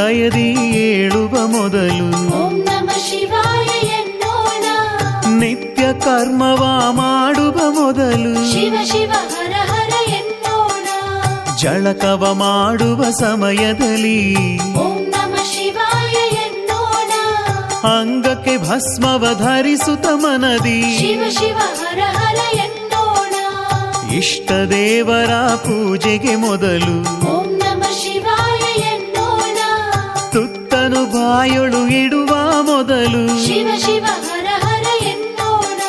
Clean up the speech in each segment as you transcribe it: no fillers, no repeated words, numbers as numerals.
ಸೂರ್ಯೋದಯದಿ ಏಳುವ ಮೊದಲು ಓಂ ನಮಃ ಶಿವಾಯ ಎನ್ನೋಣ. ನಿತ್ಯ ಕರ್ಮವ ಮಾಡುವ ಮೊದಲು ಶಿವ ಶಿವ ಹರ ಹರ ಎನ್ನೋಣ. ಜಳಕವ ಮಾಡುವ ಸಮಯದಲ್ಲಿ ಓಂ ನಮಃ ಶಿವಾಯ ಎನ್ನೋಣ. ಅಂಗಕ್ಕೆ ಭಸ್ಮವ ಧರಿಸುತ್ತ ಮನದಿ ಶಿವ ಶಿವ ಹರ ಹರ ಎನ್ನೋಣ. ಇಷ್ಟ ದೇವರ ಪೂಜೆಗೆ ಮೊದಲು ಓಂ ನಮಃ ಶಿವಾಯ ಎನ್ನೋಣ. ತುತ್ತನು ಬಾಯೊಳು ಇಡುವ ಮೊದಲು ಶಿವ ಶಿವ ಹರ ಹರ ಎನ್ನೋಣ.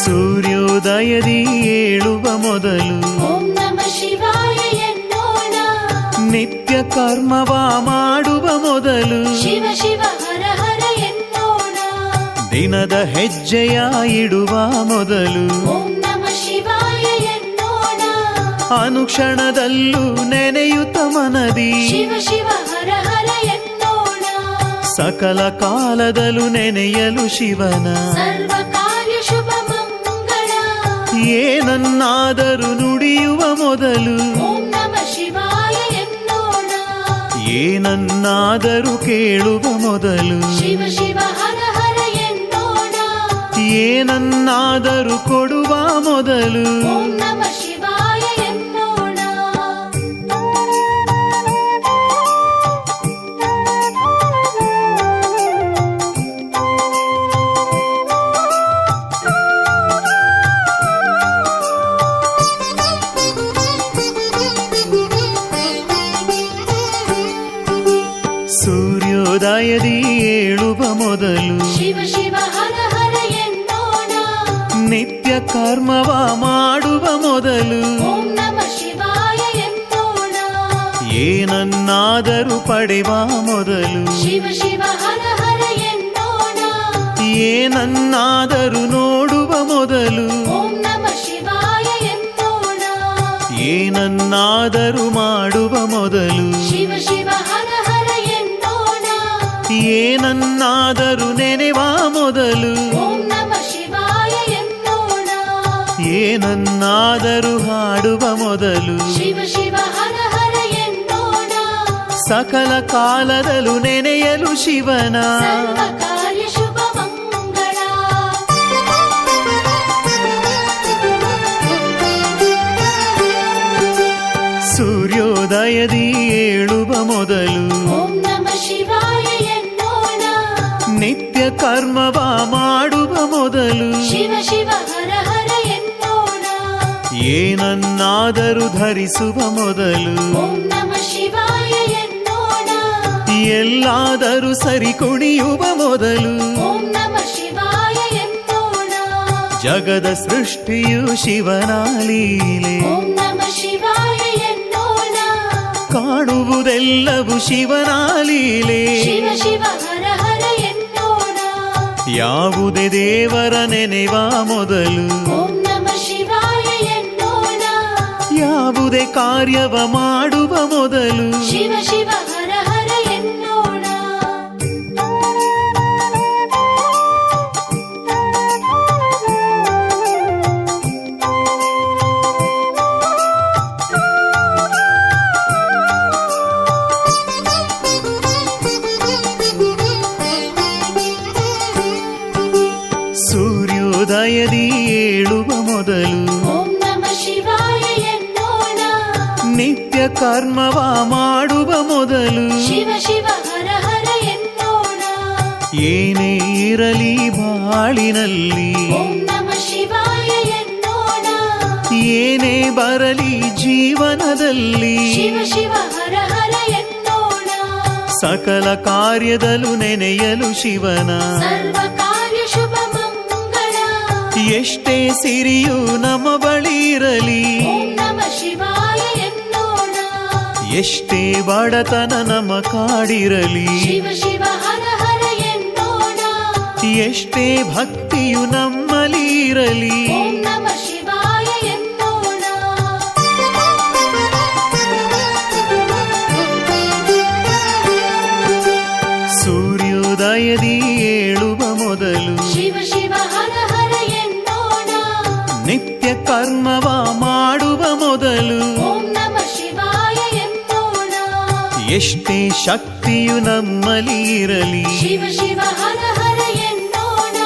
ಸೂರ್ಯೋದಯದಿ ಏಳುವ ಮೊದಲು ಓಂ ನಮಃ ಶಿವಾಯ ಎನ್ನೋಣ. ನಿತ್ಯ ಕರ್ಮವ ಮಾಡುವ ಮೊದಲು ಶಿವ ಶಿವ ಹರ ಹರ ಎನ್ನೋಣ. ದಿನದ ಹೆಜ್ಜೆಯ ಇಡುವ ಮೊದಲು ಓಂ ನಮಃ ಶಿವಾಯ ಎನ್ನೋಣ. ಅನುಕ್ಷಣದಲ್ಲೂ ನೆನೆಯುತ್ತ ಮನದಿ ಶಿವ ಶಿವ ಹರ ಹರ ಎನ್ನೋಣ. ಸಕಲ ಕಾಲದಲ್ಲೂ ನೆನೆಯಲು ಶಿವನ ಸರ್ವ ಕಾರ್ಯ ಶುಭ ಮಂಗಳ. ಏನನ್ನಾದರೂ ನುಡಿಯುವ ಮೊದಲು ಓಂ ನಮಃ ಶಿವಾಯ ಎನ್ನೋಣ. ಏನನ್ನಾದರೂ ಕೇಳುವ ಮೊದಲು ಶಿವ ಶಿವ ಹರ ಹರ ಎನ್ನೋಣ. ಏನನ್ನಾದರೂ ಕೊಡುವ ಮೊದಲು ಓಂ ನಮಃ ಶಿವಾಯ ಎನ್ನೋಣ. ಸೂರ್ಯೋದಯದಿ ಏಳುವ ಮೊದಲು ಶಿವ ಶಿವ ಹರ ಹರ ಎನ್ನೋಣ. ನಿತ್ಯ ಕರ್ಮವ ಮಾಡುವ ಮೊದಲು ಓಂ ನಮಃ ಶಿವಾಯ ಎನ್ನೋಣ. ಏನನ್ನಾದರೂ ಪಡೆವ ಮೊದಲು ಶಿವ ಶಿವ ಹರ ಹರ ಎನ್ನೋಣ. ಏನನ್ನಾದರೂ ನೋಡುವ ಮೊದಲು ಓಂ ನಮಃ ಶಿವಾಯ ಎನ್ನೋಣ. ಏನನ್ನಾದರೂ ಮಾಡುವ ಮೊದಲು ಶಿವ ಶಿವ ಹರ ಹರ ಎನ್ನೋಣ. ಏನನ್ನಾದರೂ ನೆನೆವ ಮೊದಲು ಓಂ ನಮಃ ಶಿವಾಯ ಎನ್ನೋಣ. ಏನನ್ನಾದರೂ ಹಾಡುವ ಮೊದಲು ಶಿವ ಶಿವ ಹರ ಹರ ಎನ್ನೋಣ. ಸಕಲ ಕಾಲದಲ್ಲೂ ನೆನೆಯಲು ಶಿವನ ಸರ್ವ ಕಾರ್ಯ ಶುಭ ಮಂಗಳ. ಸೂರ್ಯೋದಯದಿ ಏಳುವ ಮೊದಲು ಓಂ ನಮಃ ಶಿವಾಯ ಎನ್ನೋಣ. ನಿತ್ಯ ಕರ್ಮವ ಮಾಡುವ ಮೊದಲು ಶಿವ ಶಿವ ಹರ ಹರ ಎನ್ನೋಣ. ಏನನ್ನಾದರೂ ಧರಿಸುವ ಮೊದಲು ಓಂ ನಮಃ ಶಿವಾಯ ಎನ್ನೋಣ. ಎಲ್ಲಾದರೂ ಸರಿ ಕುಣಿಯುವ ಮೊದಲು ಓಂ ನಮಃ ಶಿವಾಯ ಎನ್ನೋಣ. ಜಗದ ಸೃಷ್ಟಿಯು ಶಿವನ ಲೀಲೆ ಓಂ ನಮಃ ಶಿವಾಯ ಎನ್ನೋಣ. ಕಾಣುವುದೆಲ್ಲವೂ ಶಿವನ ಲೀಲೆ ಶಿವ ಶಿವ ಹರ ಹರ ಎನ್ನೋಣ. ಯಾವುದೇ ದೇವರ ನೆನೆವ ಮೊದಲು ಓಂ ನಮಃ ಶಿವಾಯ ಎನ್ನೋಣ. ಯಾವುದೇ ಕಾರ್ಯವ ಮಾಡುವ ಮೊದಲು ಶಿವ ಶಿವ ಹರ ಹರ ಎನ್ನೋಣ. ಸೂರ್ಯೋದಯದಿ ಏಳುವ ಮೊದಲು ಓಂ ನಮಃ ಶಿವಾಯ ಎನ್ನೋಣ. ನಿತ್ಯ ಕರ್ಮವ ಮಾಡುವ ಮೊದಲು ಶಿವ ಶಿವ ಹರ ಹರ ಎನ್ನೋಣ. ಏನೇ ಇರಲಿ ಬಾಳಿನಲ್ಲಿ ಓಂ ನಮಃ ಶಿವಾಯ ಎನ್ನೋಣ. ಏನೇ ಬರಲಿ ಜೀವನದಲ್ಲಿ ಶಿವ ಶಿವ ಹರ ಹರ ಎನ್ನೋಣ. ಸಕಲ ಕಾರ್ಯದಲ್ಲೂ ನೆನೆಯಲು ಶಿವನ ಸರ್ವ ಕಾರ್ಯ ಶುಭ ಮಂಗಳ. ಎಷ್ಟೇ ಸಿರಿಯು ನಮ್ಮ ಬಳಿ ಇರಲಿ ಓಂ ನಮಃ ಶಿವಾಯ ಎನ್ನೋಣ. ಎಷ್ಟೇ ಬಡತನ ನಮ್ಮ ಕಾಡಿರಲಿ ಶಿವ ಶಿವ ಹರ ಹರ ಎನ್ನೋಣ. ಎಷ್ಟೇ ಭಕ್ತಿಯು ನಮ್ಮಲ್ಲಿ ಇರಲಿ ಓಂ ನಮಃ ಶಿವಾಯ ಎನ್ನೋಣ. ಸೂರ್ಯೋದಯದಿ ಏಳುವ ಮೊದಲು ಶಿವ ಶಿವ ಹರ ಹರ ಎನ್ನೋಣ. ನಿತ್ಯ ಕರ್ಮವ ಎಷ್ಟೇ ಶಕ್ತಿಯು ನಮ್ಮಲ್ಲಿ ಇರಲಿ, ಶಿವ ಶಿವ ಹರ ಹರ ಎನ್ನೋಣ.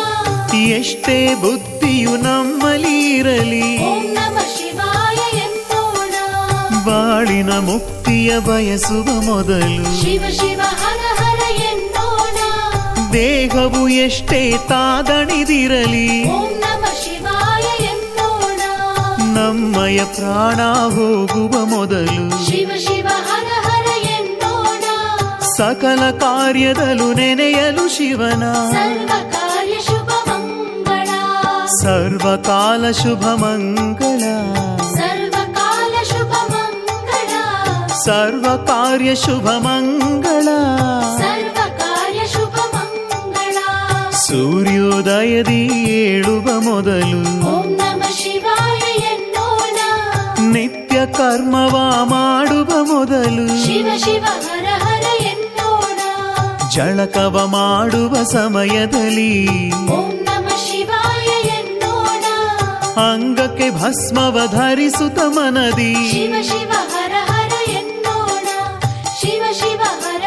ಎಷ್ಟೇ ಬುದ್ಧಿಯು ನಮ್ಮಲ್ಲಿ ಇರಲಿ, ಓಂ ನಮಃ ಶಿವಾಯ ಎನ್ನೋಣ. ಬಾಳಿನ ಮುಕ್ತಿಯ ಬಯಸುವ ಮೊದಲು ಶಿವ ಶಿವ ಹರ ಹರ ಎನ್ನೋಣ. ದೇಹವು ಎಷ್ಟೇ ತಾದಣಿದಿರಲಿ, ಓಂ ನಮಃ ಶಿವಾಯ ಎನ್ನೋಣ. ನಮ್ಮಯ ಪ್ರಾಣ ಹೋಗುವ ಮೊದಲು ಶಿವ ಶಿವ ಹರ ಹರ ಎನ್ನೋಣ. ಸಕಲ ಕಾರ್ಯದಲ್ಲೂ ನೆನೆಯಲು ಶಿವನ ಸರ್ವ ಕಾರ್ಯ ಶುಭ ಮಂಗಳ, ಸರ್ವಕಾಲ ಶುಭ ಮಂಗಳ, ಸರ್ವಕಾಲ ಶುಭ ಮಂಗಳ, ಸರ್ವ ಕಾರ್ಯ ಶುಭ ಮಂಗಳ. ಸರ್ವ ಕಾರ್ಯ ಶುಭ ಮಂಗಳ. ಸೂರ್ಯೋದಯದಿ ಏಳುವ ಮೊದಲು ಓಂ ನಮಃ ಶಿವಾಯ ಎನ್ನೋಣ. ನಿತ್ಯ ಕರ್ಮವ ಮಾಡುವ ಮೊದಲು ಶಿವ ಶಿವ ಹರ ಹರ ಎನ್ನೋಣ. ಜಳಕವ ಮಾಡುವ ಸಮಯದಲ್ಲಿ ಓಂ ನಮಃ ಶಿವಾಯ ಎನ್ನೋಣ. ಅಂಗಕ್ಕೆ ಭಸ್ಮವ ಧರಿಸುತ್ತ ಮನದಿ ಶಿವ ಶಿವ ಹರ ಹರ ಎನ್ನೋಣ. ಶಿವ ಶಿವ ಹರ